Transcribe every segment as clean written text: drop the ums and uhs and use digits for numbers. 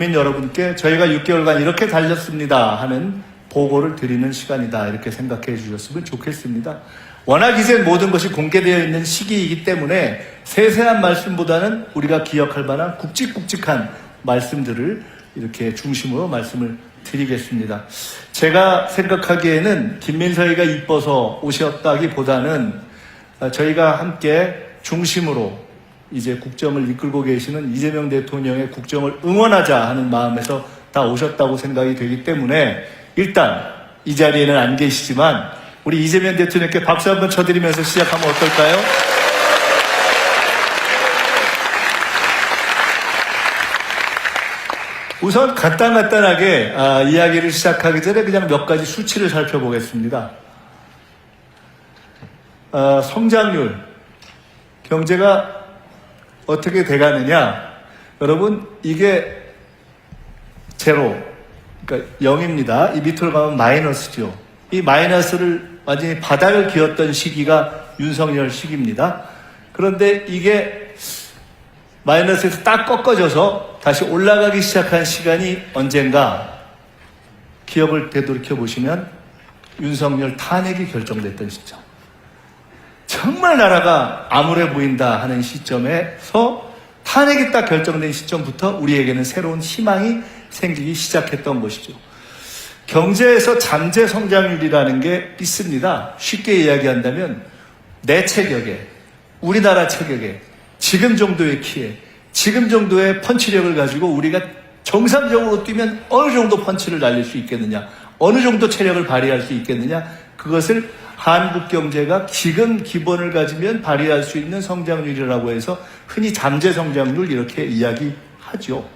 여러분께 저희가 6개월간 이렇게 달렸습니다 하는 보고를 드리는 시간이다, 이렇게 생각해 주셨으면 좋겠습니다. 워낙 이제 모든 것이 공개되어 있는 시기이기 때문에 세세한 말씀보다는 우리가 기억할 만한 굵직굵직한 말씀들을 이렇게 중심으로 말씀을 드리겠습니다. 제가 생각하기에는 김민서이가 이뻐서 오셨다기보다는 저희가 함께 중심으로 이제 국정을 이끌고 계시는 이재명 대통령의 국정을 응원하자 하는 마음에서 다 오셨다고 생각이 되기 때문에 일단 이 자리에는 안 계시지만 우리 이재명 대통령께 박수 한번 쳐드리면서 시작하면 어떨까요? 우선 간단하게 이야기를 시작하기 전에 그냥 몇 가지 수치를 살펴보겠습니다. 성장률, 경제가 어떻게 돼가느냐? 여러분, 이게 제로, 그러니까 0입니다. 이 밑으로 가면 마이너스죠. 이 마이너스를 완전히 바닥을 기었던 시기가 윤석열 시기입니다. 그런데 이게 마이너스에서 딱 꺾어져서 다시 올라가기 시작한 시간이 언젠가 기억을 되돌이켜 보시면 윤석열 탄핵이 결정됐던 시점. 정말 나라가 암울해 보인다 하는 시점에서 탄핵이 딱 결정된 시점부터 우리에게는 새로운 희망이 생기기 시작했던 것이죠. 경제에서 잠재 성장률이라는 게 있습니다. 쉽게 이야기한다면 내 체격에, 우리나라 체격에, 지금 정도의 키에, 지금 정도의 펀치력을 가지고 우리가 정상적으로 뛰면 어느 정도 펀치를 날릴 수 있겠느냐, 어느 정도 체력을 발휘할 수 있겠느냐, 그것을 한국 경제가 지금 기본을 가지면 발휘할 수 있는 성장률이라고 해서 흔히 잠재 성장률 이렇게 이야기하죠.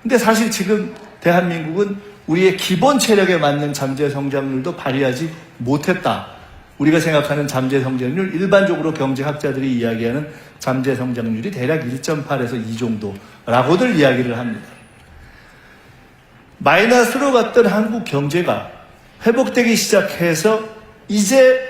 근데 사실 지금 대한민국은 우리의 기본 체력에 맞는 잠재 성장률도 발휘하지 못했다. 우리가 생각하는 잠재 성장률, 일반적으로 경제학자들이 이야기하는 잠재 성장률이 대략 1.8에서 2 정도라고들 이야기를 합니다. 마이너스로 갔던 한국 경제가 회복되기 시작해서 이제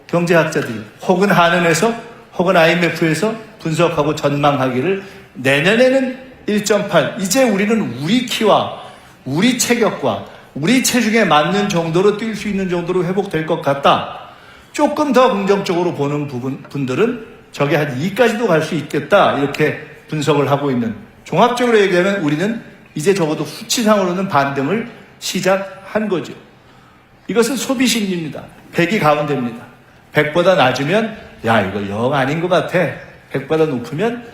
경제학자들이 혹은 한은에서 혹은 IMF에서 분석하고 전망하기를 내년에는 1.8, 이제 우리는 우리 키와 우리 체격과 우리 체중에 맞는 정도로 뛸 수 있는 정도로 회복될 것 같다. 조금 더 긍정적으로 보는 분들은 저게 한 2까지도 갈 수 있겠다, 이렇게 분석을 하고 있는, 종합적으로 얘기하면 우리는 이제 적어도 수치상으로는 반등을 시작한 거죠. 이것은 소비심리입니다. 100이 가운데입니다. 100보다 낮으면 야, 이거 영 아닌 것 같아. 100보다 높으면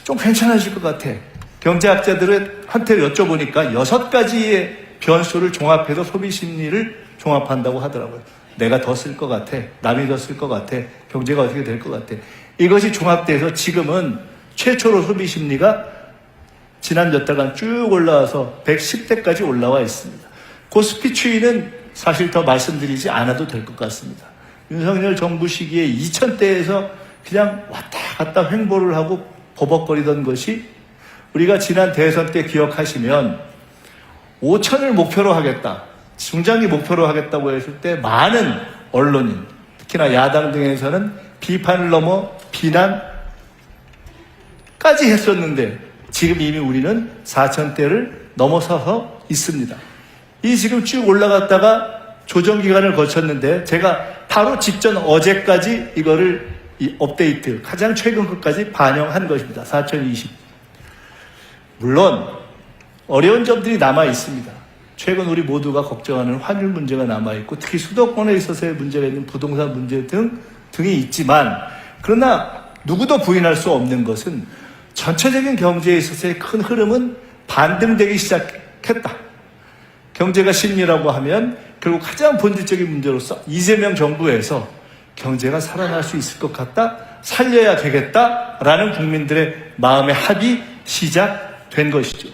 좀 괜찮아질 것 같아. 경제학자들한테 여쭤보니까 6가지의 변수를 종합해서 소비심리를 종합한다고 하더라고요. 내가 더 쓸 것 같아. 남이 더 쓸 것 같아. 경제가 어떻게 될 것 같아. 이것이 종합돼서 지금은 최초로 소비심리가 지난 몇 달간 쭉 올라와서 110대까지 올라와 있습니다. 코스피 추이는 사실 더 말씀드리지 않아도 될 것 같습니다. 윤석열 정부 시기에 2000대에서 그냥 왔다 갔다 횡보를 하고 버벅거리던 것이 우리가 지난 대선 때 기억하시면 5천을 목표로 하겠다, 중장기 목표로 하겠다고 했을 때 많은 언론인, 특히나 야당 등에서는 비판을 넘어 비난까지 했었는데 지금 이미 우리는 4천대를 넘어서서 있습니다. 이 지금 쭉 올라갔다가 조정기간을 거쳤는데 제가 바로 직전 어제까지 이거를 이 업데이트, 가장 최근 것까지 반영한 것입니다. 4020. 물론 어려운 점들이 남아 있습니다. 최근 우리 모두가 걱정하는 환율 문제가 남아 있고 특히 수도권에 있어서의 문제가 있는 부동산 문제 등이 있지만, 그러나 누구도 부인할 수 없는 것은 전체적인 경제에 있어서의 큰 흐름은 반등되기 시작했다. 경제가 심리라고 하면 결국 가장 본질적인 문제로서 이재명 정부에서 경제가 살아날 수 있을 것 같다, 살려야 되겠다라는 국민들의 마음의 합이 시작된 것이죠.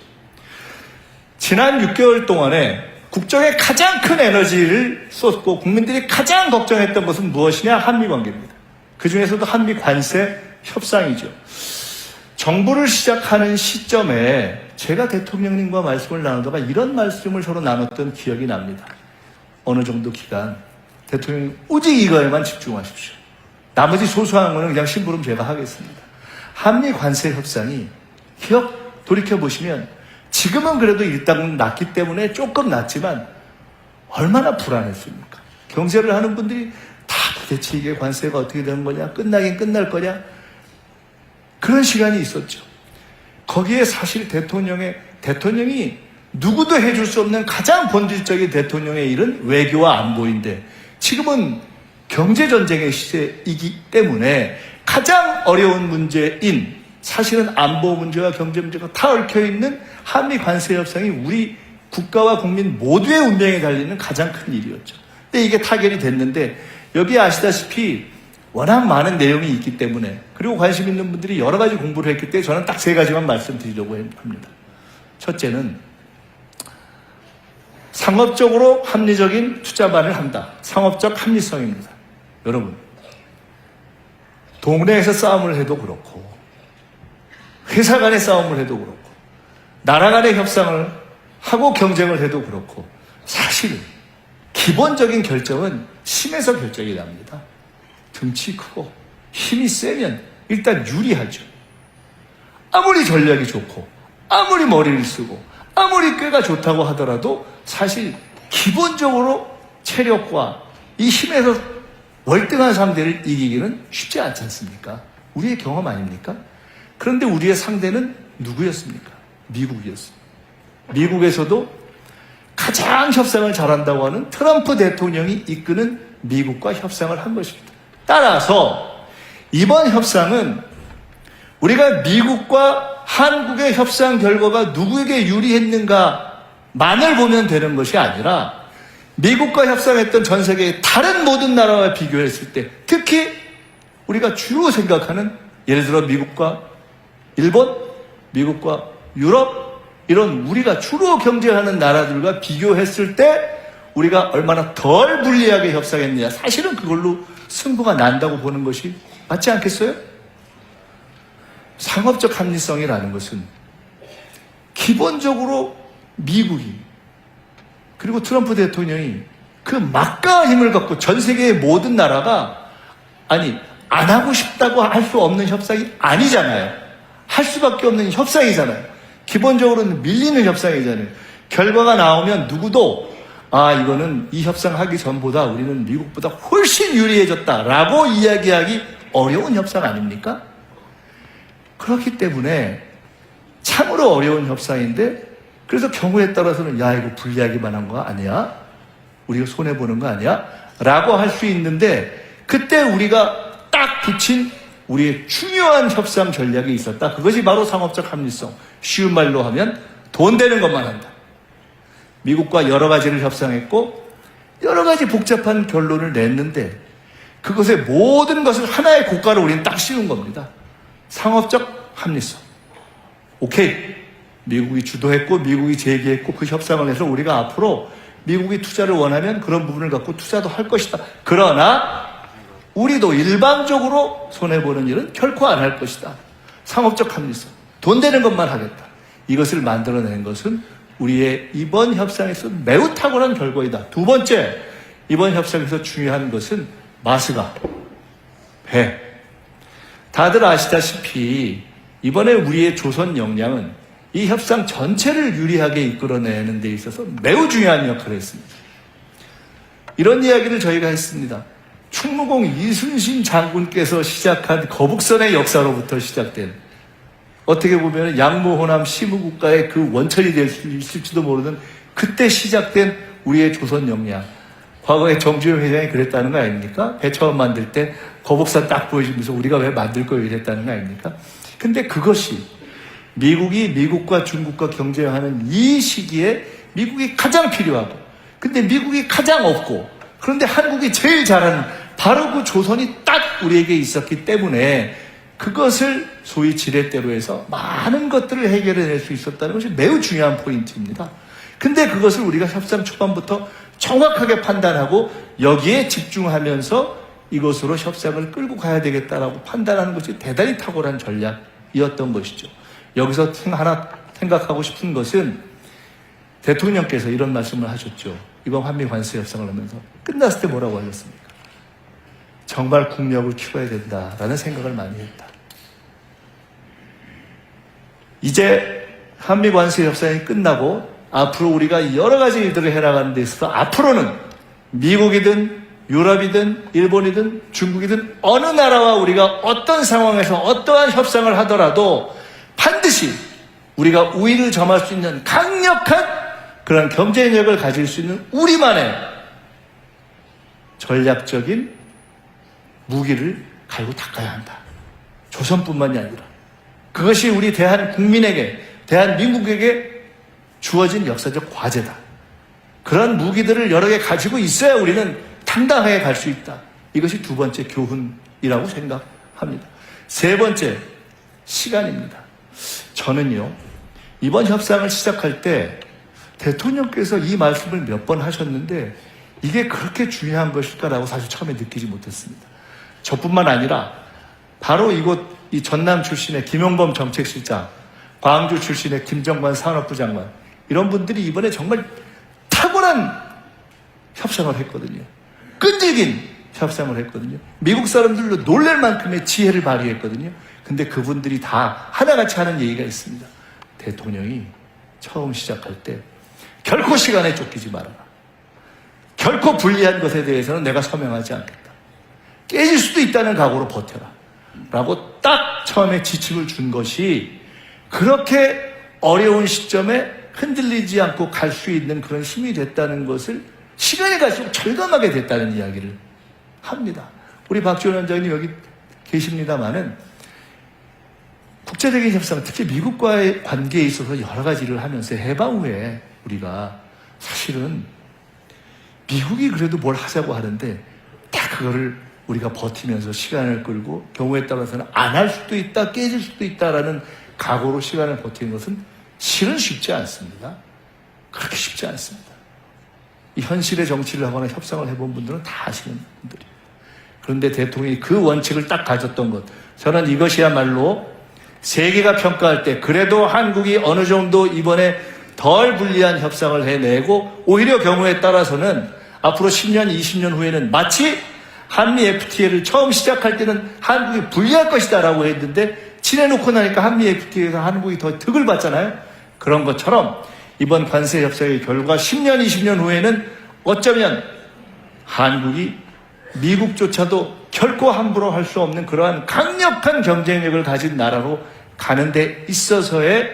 지난 6개월 동안에 국정에 가장 큰 에너지를 쏟고 국민들이 가장 걱정했던 것은 무엇이냐? 한미관계입니다. 그 중에서도 한미관세 협상이죠. 정부를 시작하는 시점에 제가 대통령님과 말씀을 나누다가 이런 말씀을 서로 나눴던 기억이 납니다. 어느 정도 기간 대통령님 오직 이거에만 집중하십시오. 나머지 소소한 거는 그냥 심부름 제가 하겠습니다. 한미 관세 협상이 돌이켜보시면 지금은 그래도 일단 났기 때문에 조금 났지만 얼마나 불안했습니까? 경제를 하는 분들이 다 도대체 이게 관세가 어떻게 되는 거냐? 끝나긴 끝날 거냐? 그런 시간이 있었죠. 거기에 사실 대통령이 누구도 해줄 수 없는 가장 본질적인 대통령의 일은 외교와 안보인데 지금은 경제전쟁의 시대이기 때문에 가장 어려운 문제인 사실은 안보 문제와 경제 문제가 다 얽혀있는 한미 관세 협상이 우리 국가와 국민 모두의 운명에 달리는 가장 큰 일이었죠. 근데 이게 타결이 됐는데 여기 아시다시피 워낙 많은 내용이 있기 때문에 그리고 관심 있는 분들이 여러 가지 공부를 했기 때문에 저는 딱 3가지만 말씀드리려고 합니다. 첫째는 상업적으로 합리적인 투자만을 한다. 상업적 합리성입니다. 여러분, 동네에서 싸움을 해도 그렇고 회사 간의 싸움을 해도 그렇고 나라 간의 협상을 하고 경쟁을 해도 그렇고 사실 기본적인 결정은 힘에서 결정이 납니다. 등치 크고 힘이 세면 일단 유리하죠. 아무리 전략이 좋고 아무리 머리를 쓰고 아무리 꾀가 좋다고 하더라도 사실 기본적으로 체력과 이 힘에서 월등한 상대를 이기기는 쉽지 않지 않습니까? 우리의 경험 아닙니까? 그런데 우리의 상대는 누구였습니까? 미국이었습니다. 미국에서도 가장 협상을 잘한다고 하는 트럼프 대통령이 이끄는 미국과 협상을 한 것입니다. 따라서 이번 협상은 우리가 미국과 한국의 협상 결과가 누구에게 유리했는가만을 보면 되는 것이 아니라 미국과 협상했던 전 세계의 다른 모든 나라와 비교했을 때 특히 우리가 주로 생각하는 예를 들어 미국과 일본, 미국과 유럽 이런 우리가 주로 경쟁하는 나라들과 비교했을 때 우리가 얼마나 덜 불리하게 협상했느냐 사실은 그걸로 승부가 난다고 보는 것이 맞지 않겠어요? 상업적 합리성이라는 것은 기본적으로 미국이 그리고 트럼프 대통령이 그 막강한 힘을 갖고 전 세계의 모든 나라가 안 하고 싶다고 할 수 없는 협상이 아니잖아요. 할 수밖에 없는 협상이잖아요. 기본적으로는 밀리는 협상이잖아요. 결과가 나오면 누구도 이거는 이 협상하기 전보다 우리는 미국보다 훨씬 유리해졌다라고 이야기하기 어려운 협상 아닙니까? 그렇기 때문에 참으로 어려운 협상인데 그래서 경우에 따라서는 이거 불리하기만 한 거 아니야? 우리가 손해보는 거 아니야? 라고 할 수 있는데 그때 우리가 딱 붙인 우리의 중요한 협상 전략이 있었다. 그것이 바로 상업적 합리성. 쉬운 말로 하면 돈 되는 것만 한다. 미국과 여러 가지를 협상했고 여러 가지 복잡한 결론을 냈는데 그것의 모든 것을 하나의 고가로 우리는 딱 씌운 겁니다. 상업적 합리성. 오케이. 미국이 주도했고 미국이 제기했고 그 협상을 해서 우리가 앞으로 미국이 투자를 원하면 그런 부분을 갖고 투자도 할 것이다. 그러나 우리도 일방적으로 손해보는 일은 결코 안 할 것이다. 상업적 합리성. 돈 되는 것만 하겠다. 이것을 만들어낸 것은 우리의 이번 협상에서 매우 탁월한 결과이다. 두 번째, 이번 협상에서 중요한 것은 마스가 배. 다들 아시다시피 이번에 우리의 조선 역량은 이 협상 전체를 유리하게 이끌어내는 데 있어서 매우 중요한 역할을 했습니다. 이런 이야기를 저희가 했습니다. 충무공 이순신 장군께서 시작한 거북선의 역사로부터 시작된 어떻게 보면 양무호남 시무국가의 그 원천이 될 수 있을지도 모르는 그때 시작된 우리의 조선 역량. 과거에 정주영 회장이 그랬다는 거 아닙니까? 배 처음 만들 때 거북선 딱 보여주면서 우리가 왜 만들 거예요 이랬다는 거 아닙니까? 근데 그것이 미국이 미국과 중국과 경쟁하는 이 시기에 미국이 가장 필요하고 근데 미국이 가장 없고 그런데 한국이 제일 잘하는 바로 그 조선이 딱 우리에게 있었기 때문에 그것을 소위 지렛대로 해서 많은 것들을 해결해낼 수 있었다는 것이 매우 중요한 포인트입니다. 근데 그것을 우리가 협상 초반부터 정확하게 판단하고 여기에 집중하면서 이것으로 협상을 끌고 가야 되겠다라고 판단하는 것이 대단히 탁월한 전략이었던 것이죠. 여기서 하나 생각하고 싶은 것은 대통령께서 이런 말씀을 하셨죠. 이번 한미 관세 협상을 하면서 끝났을 때 뭐라고 하셨습니까? 정말 국력을 키워야 된다라는 생각을 많이 했다. 이제 한미 관세 협상이 끝나고 앞으로 우리가 여러 가지 일들을 해나가는 데 있어서 앞으로는 미국이든 유럽이든 일본이든 중국이든 어느 나라와 우리가 어떤 상황에서 어떠한 협상을 하더라도 반드시 우리가 우위를 점할 수 있는 강력한 그런 경쟁력을 가질 수 있는 우리만의 전략적인 무기를 갈고 닦아야 한다. 조선뿐만이 아니라 그것이 우리 대한국민에게 대한민국에게 주어진 역사적 과제다. 그런 무기들을 여러 개 가지고 있어야 우리는 당당하게 갈 수 있다. 이것이 두 번째 교훈이라고 생각합니다. 세 번째, 시간입니다. 저는요, 이번 협상을 시작할 때 대통령께서 이 말씀을 몇 번 하셨는데 이게 그렇게 중요한 것일까라고 사실 처음에 느끼지 못했습니다. 저뿐만 아니라 바로 이 전남 출신의 김용범 정책실장, 광주 출신의 김정관 산업부 장관, 이런 분들이 이번에 정말 탁월한 협상을 했거든요. 끈질긴 협상을 했거든요. 미국 사람들도 놀랄 만큼의 지혜를 발휘했거든요. 근데 그분들이 다 하나같이 하는 얘기가 있습니다. 대통령이 처음 시작할 때 결코 시간에 쫓기지 말아라. 결코 불리한 것에 대해서는 내가 서명하지 않겠다. 깨질 수도 있다는 각오로 버텨라. 라고 딱 처음에 지침을 준 것이 그렇게 어려운 시점에 흔들리지 않고 갈 수 있는 그런 힘이 됐다는 것을 시간이 갈수록 절감하게 됐다는 이야기를 합니다. 우리 박지원 원장님 여기 계십니다마는 국제적인 협상, 특히 미국과의 관계에 있어서 여러 가지를 하면서 해방 후에 우리가 사실은 미국이 그래도 뭘 하자고 하는데 다 그거를 우리가 버티면서 시간을 끌고 경우에 따라서는 안 할 수도 있다, 깨질 수도 있다라는 각오로 시간을 버티는 것은 실은 쉽지 않습니다. 그렇게 쉽지 않습니다. 이 현실의 정치를 하거나 협상을 해본 분들은 다 아시는 분들이에요. 그런데 대통령이 그 원칙을 딱 가졌던 것, 저는 이것이야말로 세계가 평가할 때 그래도 한국이 어느 정도 이번에 덜 불리한 협상을 해내고 오히려 경우에 따라서는 앞으로 10년, 20년 후에는 마치 한미 FTA를 처음 시작할 때는 한국이 불리할 것이다 라고 했는데 지내놓고 나니까 한미 FTA에서 한국이 더 득을 봤잖아요. 그런 것처럼 이번 관세 협상의 결과 10년, 20년 후에는 어쩌면 한국이 미국조차도 결코 함부로 할 수 없는 그러한 강력한 경쟁력을 가진 나라로 가는 데 있어서의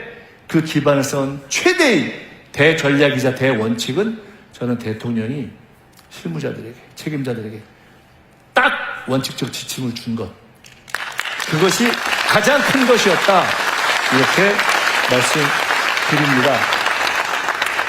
그 기반을 쌓은 최대의 대전략이자 대원칙은 저는 대통령이 실무자들에게, 책임자들에게 딱 원칙적 지침을 준 것, 그것이 가장 큰 것이었다, 이렇게 말씀드립니다.